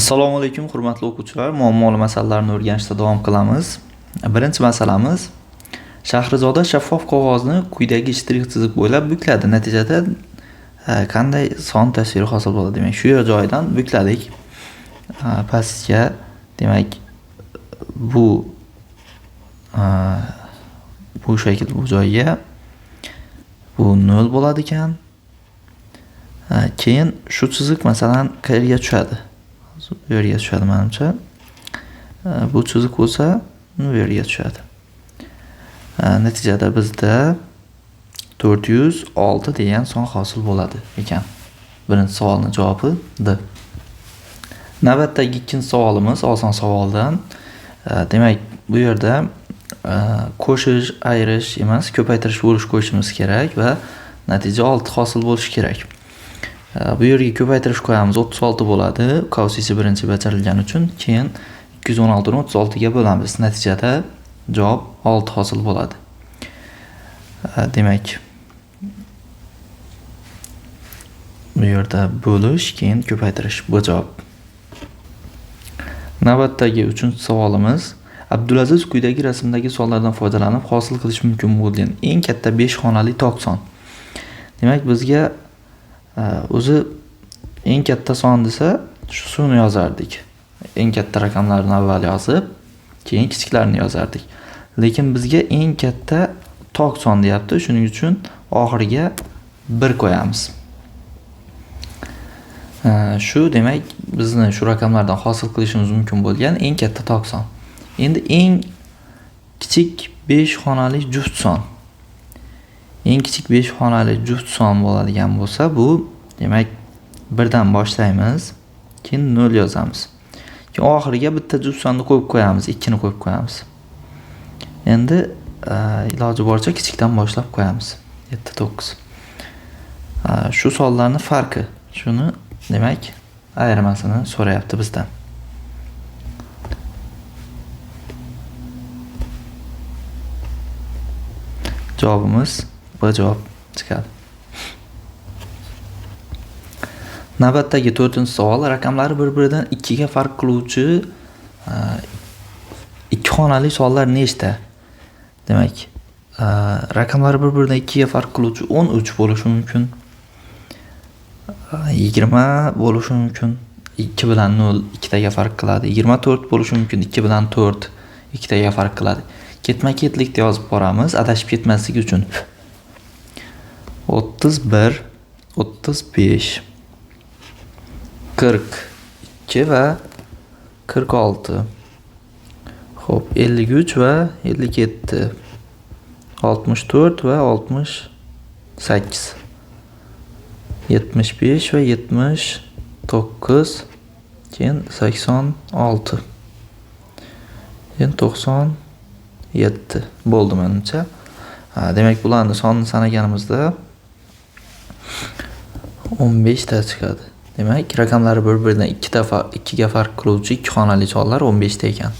Assalomu alaykum hurmatli o'quvchilar. Muammoli masalalarni o'rganishda davom qilamiz. Birinchi masalamiz Shahrizoda shaffof qog'ozni quyidagi shtrix chiziq bo'ylab bukladi. Natijada qanday son tasviri hosil bo'ladi? Demak, shu joydan bukladik. Pastga, demak, bu shakl bu joyga bu 0 bo'ladi ekan. Keyin shu chiziq masalan qayerga tushadi? Bu yerga tushadi menimcha. Bu chiziq bo'lsa, bu yerga tushadi. Natijada bizda 406 degan son hosil bo'ladi ekan. Birinchi savolning javobi D. Navbatdagi ikkinchi savolimiz oson savoldan. Demak, bu yerda qo'shish, ayirish emas, ko'paytirish bo'lish qo'yishimiz kerak va natija 6 hosil bo'lishi kerak. Bu yerga ko'paytirish qo'yamiz, 36 bo'ladi. Qavsisi birinchi bajarilgani uchun, keyin 216 ni 36 ga bo'lamiz. Natijada javob 6 hosil bo'ladi. Demak, bu yerda bo'lish, keyin ko'paytirish bu javob. Navbatdagi 3-savolimiz Abdulaziz quyidagi rasmdagi sonlardan foydalanib hosil qilish mumkin bo'lgan eng katta 5 xonali tok son. Demak, bizga o'zi eng katta son desa, shu sonni yozardik. Eng katta raqamlarni avval yozib, keyin kichiklarni yozardik. Lekin bizga eng katta tok son deyapti. Shuning uchun oxiriga 1 qo'yamiz. Shu demak, bizni shu raqamlardan hosil qilishimiz mumkin bo'lgan eng katta tok son. Endi eng kichik 5 xonali juft son. Eng kichik 5 xonali juft son bo'ladigan bo'lsa, bu demak 1 dan boshlaymiz, keyin 0 yozamiz. Keyin oxiriga bitta juft sonni qo'yib qo'yamiz, 2 ni qo'yib qo'yamiz. Endi iloji boricha kichikdan boshlab qo'yamiz. 7 9. Shu sonlarning farqi, shuni demak ayirmasini so'rayapti bizdan. Javobimiz B javob chiqadi. Navbatdagi 4-savol raqamlari bir-biridan 2 ga farq qiluvchi 2 xonali sonlar nechta? Demak, raqamlari bir-biridan 2 ga farq qiluvchi 13 bo'lishi mumkin. 20 bo'lishi mumkin. 2 bilan 0 2 taga farq qiladi. 24 bo'lishi mumkin. 2 bilan 4 2 taga farq qiladi. Ketma-ketlikda yozib boramiz, adashib ketmaslik uchun. 31, 35, 42 va 46. Xo'p, 53 va 57. 64 va 68. 75 va 79. Keyin 86. Keyin 97 bo'ldi menimcha. Demak, bularni sonni sanaganimizda 15 ta chiqadi. Demak, raqamlari bir-biridan 2 ga farq qiluvchi 2 xonali sonlar 15 ta ekan.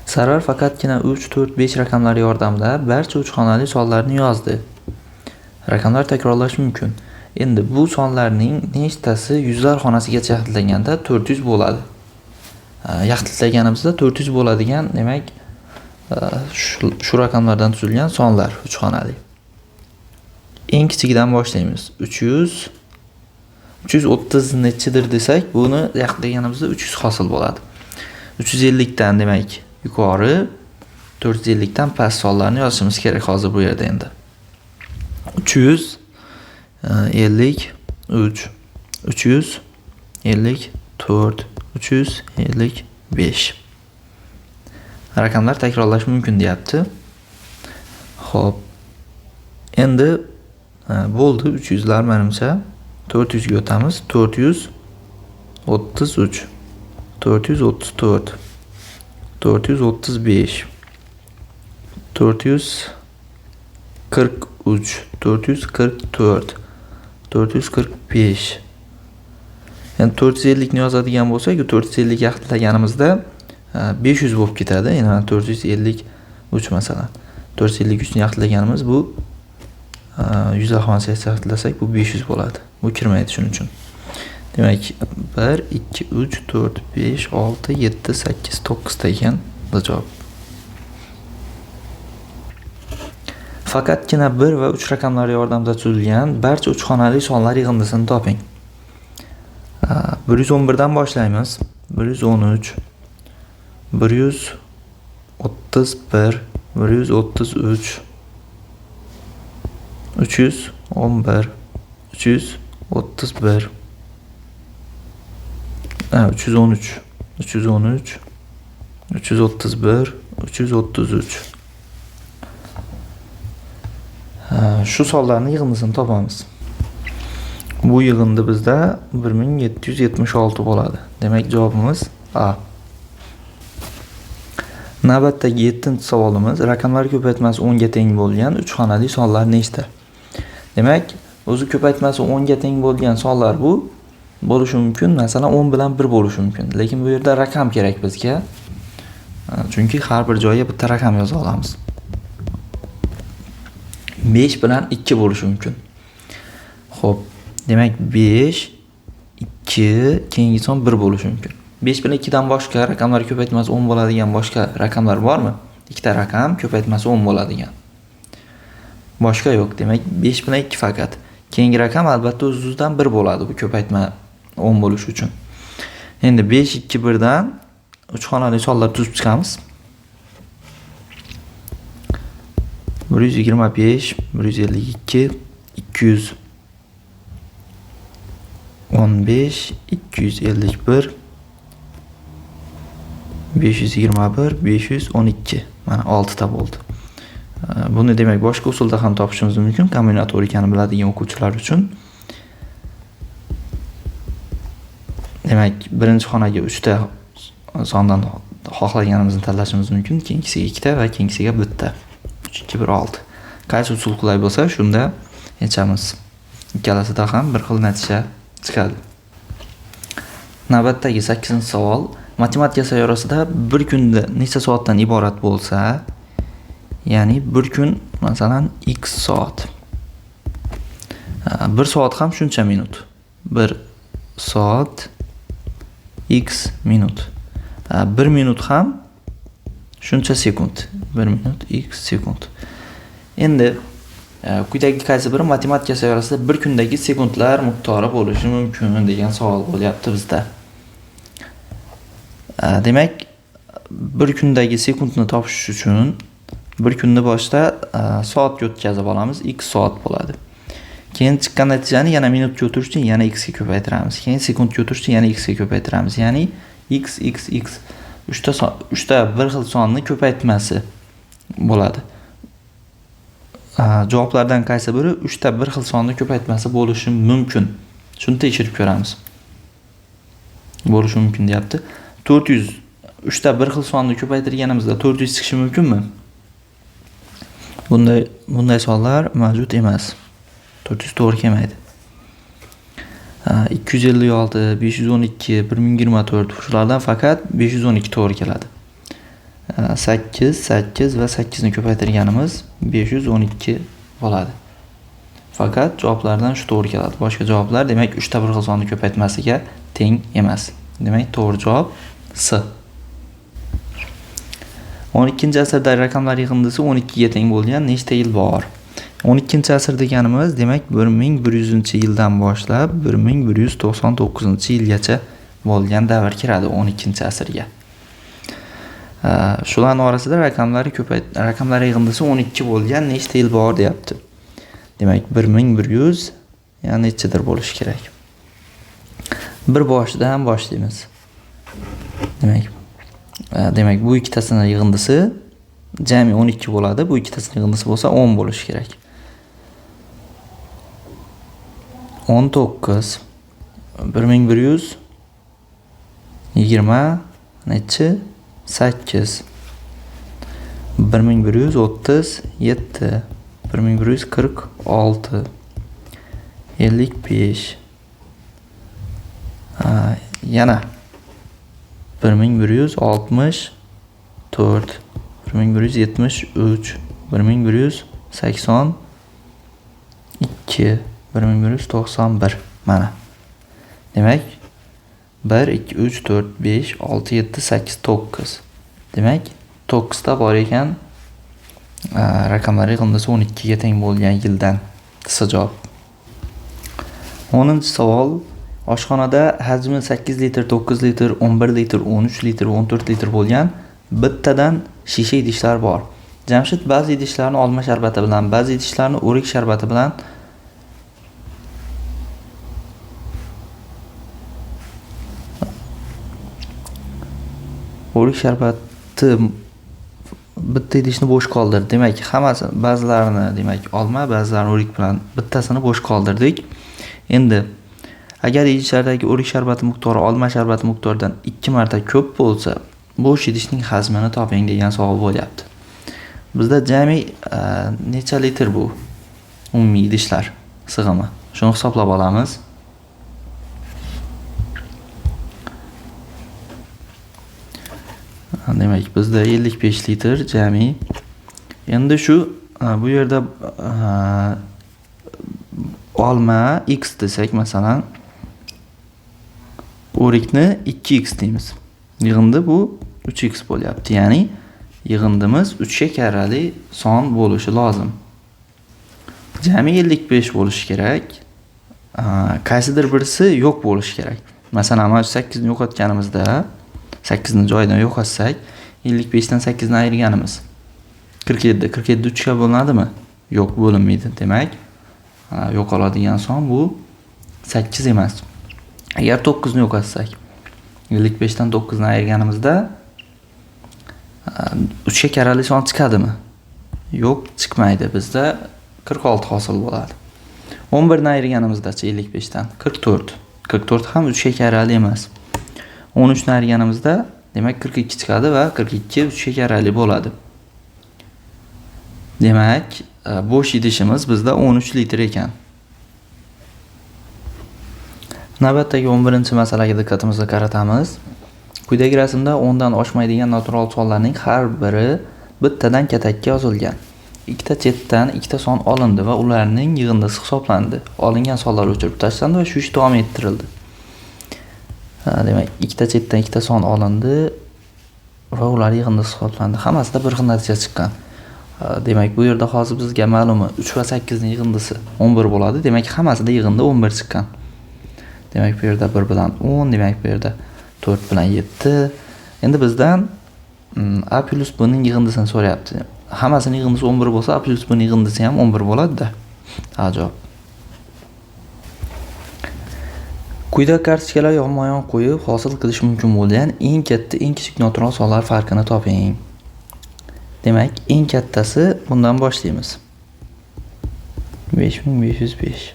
Sarvar faqatgina 3, 4, 5 raqamlari yordamida barcha 3 xonali sonlarni yozdi. Raqamlar takrorlash mumkin. Endi bu sonlarning nechtasi yuzlar xonasiga yaxlanganda 400 bo'ladi. Yaxlitlaganimizda 400 bo'ladigan, demak, shu raqamlardan tuzilgan sonlar 3 xonali. Eng kichigidan boshlaymiz. 330 nechidir desak, buni yaxlitlaganimizda 300 hosil bo'ladi. 350 dan demak yuqori, 450 dan past sonlarni yozishimiz kerak hozir bu yerda endi. 353, 354, 355. Raqamlar takrorlash mumkin deyapti. Xo'p. Endi bo'ldi 300 lar menimcha. 400 ga o'tamiz. 433, 434, 435, 443, 444, 445. Yani 450 ni yozadigan bo'lsak, 450 yaxlitlaganimizda 500 bo'lib ketadi. Ya'ni 453 masalan. 453 ni yaxlitlaganimiz bu 100 xonasiga yaxlitlasak bu 500 bo'ladi. Bu kirmaydi shuning uchun. Demek 1, 2, 3, 4, 5, 6, 7, 8, 9 ekan bu javob. Faqatgina 1 va 3 raqamlari yordamida tuzilgan barcha 3 xonali sonlar yig'indisini toping. 111 dan boshlaymiz. 113, 131, 133, 311, 331, 313, 313, 331, 333. Şu sonlarning yig'indisini topamiz. Bu yig'indi bizda 1776 bo'ladi. Demak, javobimiz A. Navbatdagi 7-savolimiz raqamlar ko'paytmasi 10 ga teng bo'lgan 3 xonali sonlar nechta? Demak, o'zi ko'paytmasi 10 ga teng bo'lgan sonlar bu bo'lishi mumkin. Masalan, 10 bilan 1 bo'lishi mumkin. Lekin bu yerda raqam kerak bizga. Chunki har bir joyga bitta raqam yoza olamiz. 5 bilan 2 bo'lishi mumkin. Xo'p, demak 5, 2, keyingi son 1 bo'lishi mumkin. 5 bilan 2 dan boshqa raqamlar ko'paytmasi 10 bo'ladigan boshqa raqamlar bormi? Ikkita raqam ko'paytmasi 10 bo'ladigan. Boshqa yo'q. Demak 5 bilan 2 faqat. Keyingi raqam albatta o'z-o'zidan 1 bo'ladi bu ko'paytma 10 bo'lishi uchun. Endi 5, 2, 1 dan 3 xonali sonlar tuzib chiqamiz. 125, 152, 215, 251, 521, 512. Mana 6 ta bo'ldi. Buni demak boshqa usulda ham topishimiz mumkin, kombinatorikani biladigan o'quvchilar uchun. Demak, birinchi xonaga 3 ta sondan xohlaganimizni tanlashimiz mumkin, keyingisiga 2 ta va keyingisiga 1 ta. 3, 2, 1, 6. Qaysi usul qulay bo'lsa, shunda yechamiz. Ikkalasida ham bir xil natija chiqadi. Navbatdagi 8-savol. Matematika sayyorasida bir kunda necha soatdan iborat bo'lsa, ya'ni bir kun masalan x soat. 1 soat ham shuncha minut. 1 soat x minut. 1 minut ham shuncha sekund. 1 minut x sekund. Endi quyidagi qaysi biri matematika sayyorasida bir kundagi sekundlar miqdori bo'lishi mumkin degan savol bo'lyapti bizda. Demak, bir kundagi sekundni topish uchun bir kunni boshda soatga o'tkazib olamiz, x soat bo'ladi. Keyin chiqqan natijani yana minutga o'tirish uchun yana x ga ko'paytiramiz. Keyin sekundga o'tirish uchun yana x ga ko'paytiramiz. Ya'ni x 3 ta bir xil sonni ko'paytmasi bo'ladi. Javoblardan qaysi biri 3 ta bir xil sonni ko'paytmasi bo'lishi mumkin? Shuni tekshirib ko'ramiz. Bo'lishi mumkin deyapti. 400 3 ta bir xil sonni ko'paytirganimizda 400 chiqishi mumkinmi? Bunday sonlar mavjud emas. 400 to'g'ri kelmaydi. 256, 512, 1024 shulardan faqat 512 to'g'ri keladi. 8, 8 va 8 ni ko'paytirganimiz 512 bo'ladi. Faqat javoblardan shu to'g'ri keladi. Boshqa javoblar demak 3 ta bir xil sonni ko'paytmasiga teng emas. Demak to'g'ri javob S. 12-asrda raqamlar yig'indisi 12 ga teng bo'lgan nechta yil bor? 12-asr deganimiz demak 1100-yildan boshlab 1199-yilgacha bo'lgan davr kiradi 12-asrga. Shularning orasida raqamlar yig'indisi 12 bo'lgan nechta yil bor deyapti. Demak 1100 yana nechadir bo'lishi kerak. Bir boshidan boshlaymiz. Demak bu ikkitasini yig'indisi jami 12 bo'ladi. Bu ikkitasini yig'indisi bo'lsa 10 bo'lishi kerak. 19 1100 20 nechi 8 1137 1146 55 yana 1164 1173 1182 1191 mana. Demak 1 2 3 4 5 6 7 8 9. Demak 9 ta bor ekan. Raqamlar yig'indisi 12 ga teng bo'lgan yildan qisqa javob. 10-savol. Oshxonada hajmi 8 litr, 9 litr, 11 litr, 13 litr, 14 litr bo'lgan bittadan shisha idishlar bor. Jamshid ba'zi idishlarni olma sharbati bilan, ba'zi idishlarni o'rik sharbati bilan o'rik sharbati bitta idishni bo'sh qoldirdi. Demak, hammasi ba'zilarini demak olma, ba'zilarini o'rik bilan bittasini bo'sh qoldirdik. Endi agar idishlardagi o'rik sharbati miqdori olma sharbati miqdoridan 2 marta ko'p bo'lsa, bo'sh idishning hajmini toping degan savol bo'lyapti. Bizda jami necha litr bu? Umumiy idishlar sig'imi. Shuni hisoblab olamiz. Demak, bizda 55 litr jami. Endi shu bu yerda olma x desak, masalan, o'rikni 2x deymiz. Yig'indi bu 3x bo'lyapti. Ya'ni yig'indimiz 3 ga karrali son bo'lishi lozim. Jami 55 bo'lishi kerak. Qaysidir birisi yo'q bo'lishi kerak. Masalan, mana 8 ni yo'qotganimizda 8 ni joyidan yo'qotsak, 55 dan 8 ni ayirganimiz 47. 47 3 ga bo'linadimi? Yo'q, bo'linmaydi. Demak, yo'qoladigan son bu 8 emas. Agar 9 ni yo'qotsak, 55 dan 9 ni ayirganimizda 3 ga karrali son chiqadimi? Yo'q, chiqmaydi. Bizda 46 hosil bo'ladi. 11 ni ayirganimizda-chi 55 dan 44. 44 ham 3 ga karrali emas. 13 ni ayirganimizda demak 42 chiqadi va 42 3 ga karrali bo'ladi. Demak, bo'sh idishimiz bizda 13 litr ekan. Navbatdagi 11-masalaga diqqatimizni qaratamiz. Quyidagi rasmda 10 dan oshmaydigan natural sonlarning har biri bittadan katakka yozilgan. Ikkita chetdan ikkita son olindi va ularning yig'indisi hisoblandi. Olingan sonlar o'chirib tashlandi va shu ish davom ettirildi. Demak, ikkita chetdan ikkita son olindi va ular yig'indisi hisoblandi. Hammasida bir xil natija chiqqan. Demak, bu yerda hozir bizga ma'lumi 3 va 8 ning yig'indisi 11 bo'ladi. Demak, hammasida yig'indi 11 chiqqan. Demak, bu yerda 1 bilan 10, demak, bu yerda 4 bilan 7. Endi bizdan A plus B ning yig'indisini so'rayapti. Hammasining yig'indisi 11 bo'lsa, A plus B ning yig'indisi ham 11 bo'ladi-da. Ajoyib. Quyida kartochkalar yonma-yon qo'yib hosil qilish mumkin bo'lgan eng katta, eng kichik natural sonlar farqini toping. Demak, eng kattasi bundan boshlaymiz. 5505.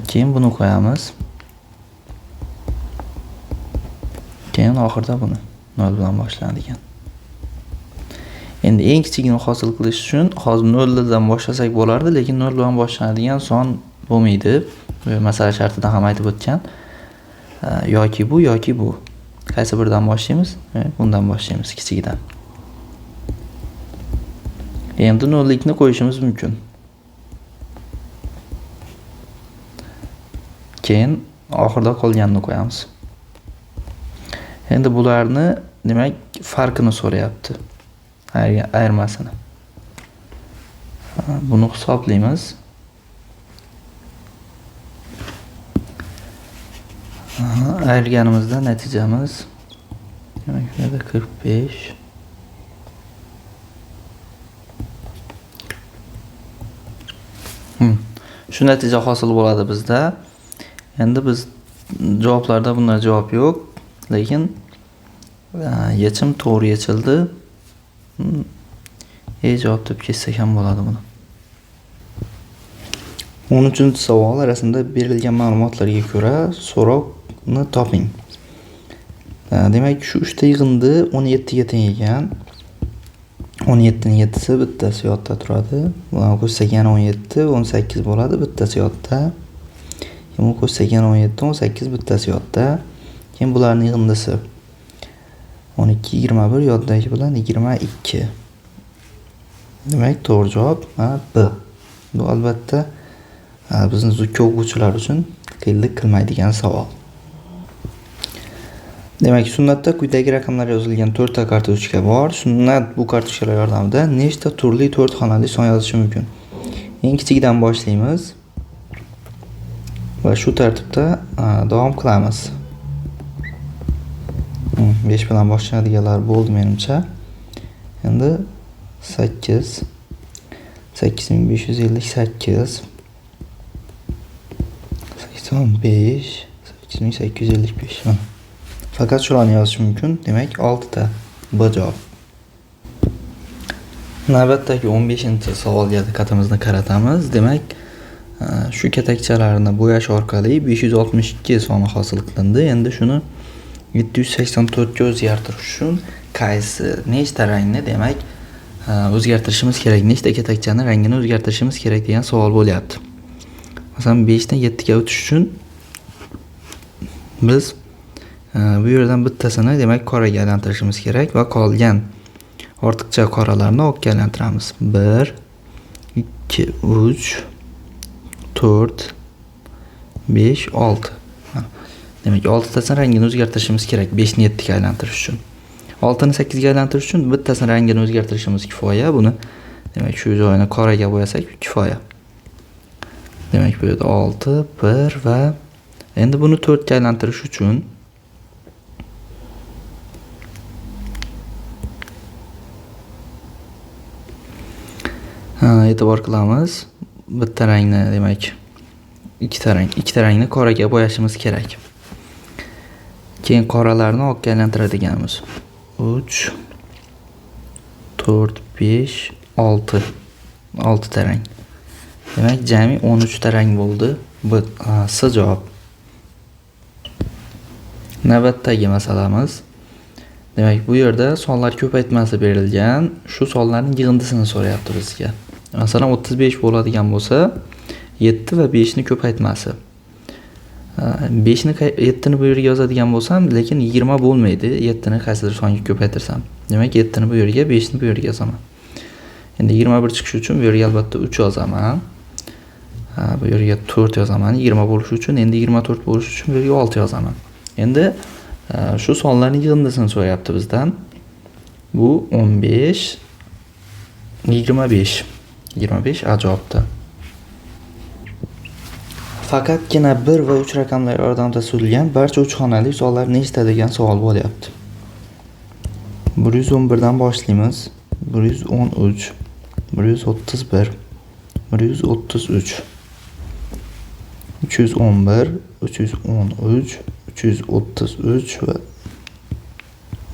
Keyin buni qo'yamiz. Keyin oxirida buni 0 bilan boshlanadigan. Endi eng kichigini hosil qilish uchun hozir 0 dan boshlasak bo'lardi, lekin 0 bilan boshlanadigan son bo'lmaydi. Masala shartida ham aytib o'tgan. Yoki bu yoki bu. Qaysi biridan boshlaymiz? Bundan boshlaymiz, kichigidan. Endi 0likni qo'yishimiz mumkin. Keyin oxirida qolganini qo'yamiz. Endi bularni, demak, farqini so'rayapti. Ayirmasini. Buni hisoblaymiz. Ayirganimizda natijamiz demak, bu yerda 45. Shu natija hosil bo'ladi bizda. Endi biz javoblarda bunday javob yo'q, lekin yechim to'g'ri yechildi. Javob deb ketsak ham bo'ladi buni. 13-savol. Rasmda berilgan ma'lumotlarga ko'ra so'roqni toping. Demak, shu 3 ta yig'indi 17 ga teng ekan. 17 ning 7si bittasi yodda turadi. Buni qo'shsak yana 17, 18 bo'ladi, bittasi yodda. Keyin qo'shsak yana 17, 18 bittasi yodda. Keyin bularning yig'indisi 12, 21 yoddagi bilan 22. Demak, to'g'ri javob B. Bu albatta bizni zukka o'quvchilar uchun qiyinlik qilmaydigan savol. Demak, sunnatda quyidagi raqamlar yozilgan 4 ta kartochka bor. Sunnat bu kartochkalar yordamida nechta turli 4 xonali son yozishi mumkin? Eng kichigidan boshlaymiz va shu tartibda davom qilamiz. 5 bilan boshlanadiganlar bo'ldi menimcha. Endi 8 8558 85 8855. Faqat shularni yozish mumkin. Demak, 6 ta. Bu javob. Navbatdagi 15-savolga diqqatimizni qaratamiz. Demak, shu katakchalarni bo'yash orqali 562 soni hosil qilindi. Endi shuni 784 ga o'zgartirish uchun nechta rangni demak o'zgartirishimiz kerak? Nechta katakchani rangini o'zgartirishimiz kerak degan savol bo'lyapti. Masalan, 5 dan 7 ga o'tish uchun biz bu yerdan bittasini demak qoraga aylantirishimiz kerak va qolgan ortiqcha qoralarni oqga aylantiramiz. 1 2 3 4 5 6. Demak, 6 tasini rangini o'zgartirishimiz kerak 5 ni 7 ga aylantirish uchun. 6 ni 8 ga aylantirish uchun bittasini rangini o'zgartirishimiz kifoya. Buni demak shu joyini qoraga bo'yasak kifoya. Demak, bu yerda 6 1 va endi buni 4 ga aylantirish uchun e'tibor qilamiz. Bitta rangni demak ikkita rangni qoraga bo'yashimiz kerak. Keyin qoralarni oqga aylantiradiganmiz. 3 4 5 6 ta rang. Demak, jami 13 ta rang bo'ldi. Bu S javob. Navbatdagi masalamiz. Demak, bu yerda sonlar ko'paytmasi berilgan. Shu sonlarning yig'indisini so'rayapti bizga. Masalan, 35 bo'ladigan bo'lsa, 7 va 5 ni ko'paytmasi. 5 ni 7 ni bu yerga yozadigan bo'lsam, lekin 20 bo'lmaydi. 7 ni qaysidir songa ko'paytirsam. Demak, 7 ni bu yerga, 5 ni bu yerga yozaman. Endi 21 chiqishi uchun bu yerga albatta 3 yozaman. Bu yerga 4 yozaman. 20 bo'lishi uchun, endi 24 bo'lishi uchun bu yerga 6 yozaman. Endi shu sonlarning yig'indisini so'rayapti bizdan. Bu 15 25 javobda. Faqatgina 1 va 3 raqamlar yordamida suzilgan barcha 3 xonali sonlar nechta degan savol bo'lyapti. 111 dan boshlaymiz. 113 131 133 311 313 333 va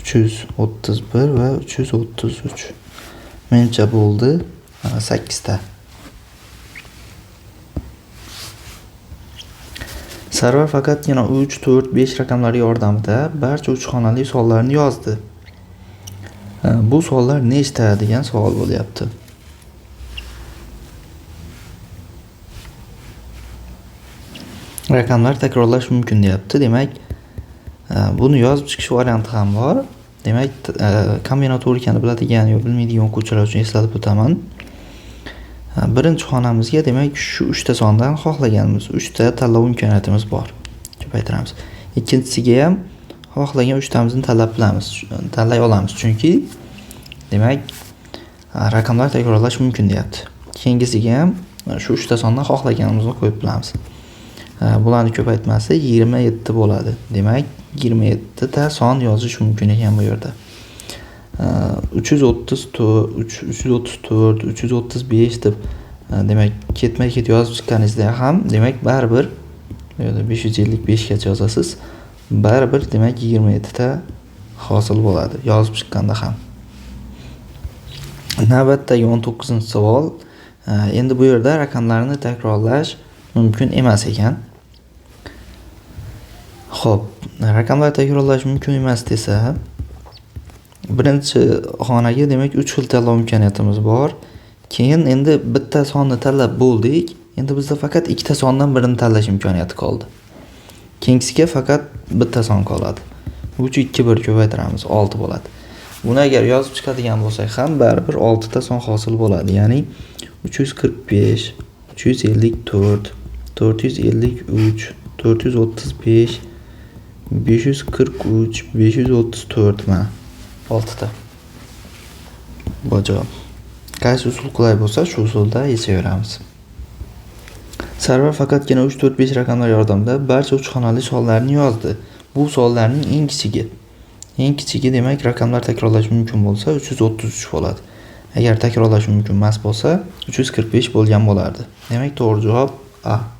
331 va 333. Menimcha bo'ldi 8 ta. Sarvar faqatgina 3, 4, 5 raqamlari yordamida barcha 3 xonali sonlarni yozdi. Bu sonlar nechta degan savol bo'lyapti. Raqamlar takrorlash mumkin deyapti. Demak, buni yozib chiqish varianti ham bor. Demak, kombinatorikani biladigan yoki bilmaydigan o'quvchilar uchun eslatib o'taman. Birinchi xonamizga demak shu 3 ta sondan xohlaganimiz 3 ta tanlov imkoniyatimiz bor. Ko'paytiramiz. Ikkinchisiga ham xohlagan 3 tamizni tanlay olamiz. Chunki demak raqamlar takrorlash mumkin deyapti. Keyingisiga ham shu 3 ta sondan xohlaganimizni qo'yib bilamiz. Bularni ko'paytmasi 27 bo'ladi. Demak, 27 ta son yozish mumkin ekan bu yerda. 334, 335 deb demak ketma-ket yozib chiqqaningizda ham demak baribir bu yerda 555 gacha yozasiz. Baribir demak 27 ta hosil bo'ladi yozib chiqqanda ham. Navbatdagi 19-savol. Endi bu yerda raqamlarni takrorlash mumkin emas ekan. Xo'p, raqamlar takrorlash mumkin emas desa, birinchi xonaga demak 3 xil tanlov imkoniyatimiz bor. Keyin endi bitta sonni tanlab bo'ldik. Endi bizda faqat ikkita sondan birini tanlash imkoniyati qoldi. Keyingisiga faqat bitta son qoladi. Bu 2 1 ko'paytiramiz, 6 bo'ladi. Buni agar yozib chiqadigan bo'lsak ham baribir 6 ta son hosil bo'ladi. Ya'ni 345, 354, 453, 435, 543, 534 mana. 6 ta. Bu javob. Qaysi usul qulay bo'lsa, shu usulda yechaveramiz. Sarvar faqatgina 3, 4, 5 raqamlar yordamida barcha 3 xonali sonlarni yozdi. Bu sonlarning eng kichigi. Eng kichigi demak raqamlar takrorlash mumkin bo'lsa 333 bo'ladi. Agar takrorlash mumkin emas bo'lsa 345 bo'lgan bo'lardi. Demak to'g'ri javob A.